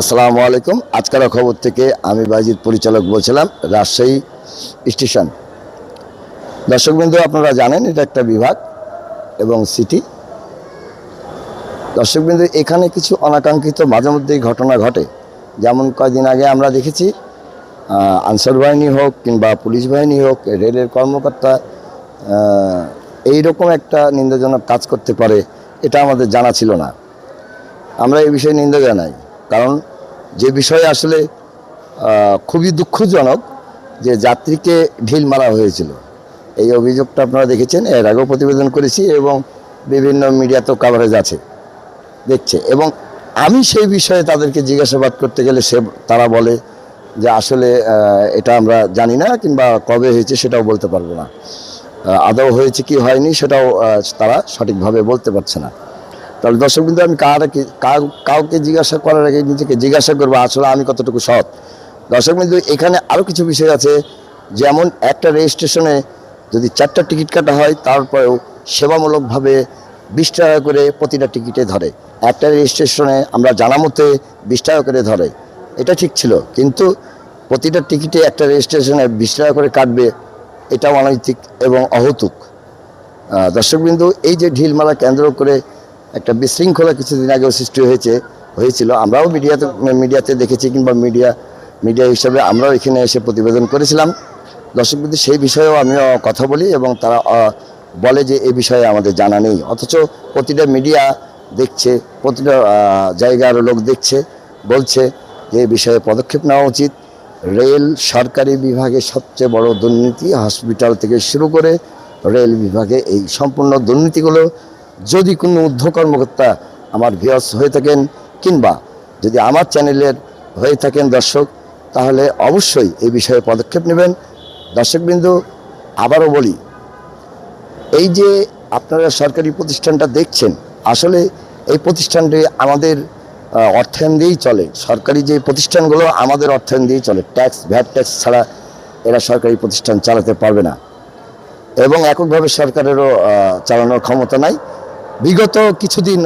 আসসালামু আলাইকুম। আজকের খবর থেকে আমি বাজিদ পরিচালক বলছিলাম, রাজশাহী স্টেশন। দর্শকবৃন্দ, আপনারা জানেন এটা একটা বিভাগ এবং সিটি। দর্শকবৃন্দ, এখানে কিছু অনাকাঙ্ক্ষিত মাঝে মধ্যেই ঘটনা ঘটে। যেমন কয়েকদিন আগে আমরা দেখেছি আনসার বাহিনী হোক কিংবা পুলিশ বাহিনী হোক, রেলের কর্মকর্তা এইরকম একটা নিন্দাজনক কাজ করতে পারে, এটা আমাদের জানা ছিল না। আমরা এই বিষয়ে নিন্দা জানাই, কারণ যে বিষয়ে আসলে খুবই দুঃখজনক যে যাত্রীকে ঢিল মারা হয়েছিল। এই অভিযোগটা আপনারা দেখেছেন, এর আগেও প্রতিবেদন করেছি এবং বিভিন্ন মিডিয়াতেও কাভারেজ আছে, দেখছে। এবং আমি সেই বিষয়ে তাদেরকে জিজ্ঞাসাবাদ করতে গেলে তারা বলে যে আসলে এটা আমরা জানি না, কিংবা কবে হয়েছে সেটাও বলতে পারবো না, আদৌ হয়েছে কি হয়নি সেটাও তারা সঠিকভাবে বলতে পারছে না। তাহলে দর্শকবৃন্দ, আমি কাউকে জিজ্ঞাসা করার আগে নিজেকে জিজ্ঞাসা করবো আসলে আমি কতটুকু সৎ। দর্শকবৃন্দ, এখানে আরও কিছু বিষয় আছে। যেমন একটা রেজিস্ট্রেশনে যদি 4টা টিকিট কাটা হয়, তারপরেও সেবামূলকভাবে 20 টাকা করে প্রতিটা টিকিটে ধরে। একটা রেজিস্ট্রেশনে আমরা জানা মতে 20 টাকা করে ধরে, এটা ঠিক ছিল। কিন্তু প্রতিটা টিকিটে একটা রেজিস্ট্রেশনে 20 টাকা করে কাটবে, এটা অনৈতিক এবং অহৌতুক। দর্শকবৃন্দ, এই যে ঢিলমালা কেন্দ্র করে একটা বিশৃঙ্খলা কিছুদিন আগেও সৃষ্টি হয়েছিল, আমরাও মিডিয়াতে দেখেছি, কিংবা মিডিয়া হিসাবে আমরাও এখানে এসে প্রতিবেদন করেছিলাম। দর্শকবৃন্দ, সেই বিষয়েও আমিও কথা বলি এবং তারা বলে যে এই বিষয়ে আমাদের জানা নেই। অথচ প্রতিটা মিডিয়া দেখছে, প্রতিটা জায়গার লোক দেখছে, বলছে যে এই বিষয়ে পদক্ষেপ নেওয়া উচিত। রেল সরকারি বিভাগে সবচেয়ে বড় দুর্নীতি, হসপিটাল থেকে শুরু করে রেল বিভাগে এই সম্পূর্ণ দুর্নীতিগুলো, যদি কোনো ঊর্ধ্ব কর্মকর্তা আমার ভিউয়ার্স হয়ে থাকেন কিংবা যদি আমার চ্যানেলের হয়ে থাকেন দর্শক, তাহলে অবশ্যই এই বিষয়ে পদক্ষেপ নেবেন। দর্শকবৃন্দ, আবারও বলি, এই যে আপনারা সরকারি প্রতিষ্ঠানটা দেখছেন, আসলে এই প্রতিষ্ঠানটি আমাদের অর্থায়ন দিয়েই চলে। সরকারি যে প্রতিষ্ঠানগুলো আমাদের অর্থায়ন দিয়েই চলে। ভ্যাট ট্যাক্স ছাড়া এরা সরকারি প্রতিষ্ঠান চালাতে পারবে না, এবং এককভাবে সরকারেরও চালানোর ক্ষমতা নাই। বিগত কিছুদিন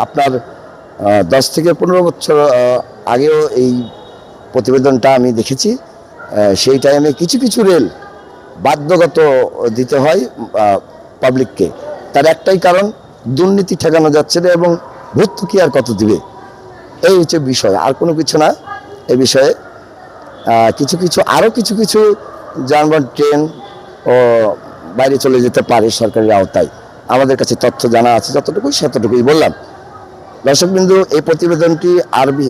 আপনার 10 থেকে 15 বছর আগেও এই প্রতিবেদনটা আমি দেখেছি। সেই টাইমে কিছু কিছু রেল বাধ্যগত দিতে হয় পাবলিককে। তার একটাই কারণ, দুর্নীতি ঠেকানো যাচ্ছে না এবং ভর্তুকি আর কত দিবে, এই হচ্ছে বিষয়, আর কোনো কিছু না। এই বিষয়ে কিছু কিছু যানবাহন, ট্রেন ও বাইরে চলে যেতে পারে সরকারের আওতায়। আমাদের কাছে তথ্য জানা আছে, যতটুকুই সেতটুকুই বললাম। দর্শকবৃন্দ, এই প্রতিবেদনটি আরবি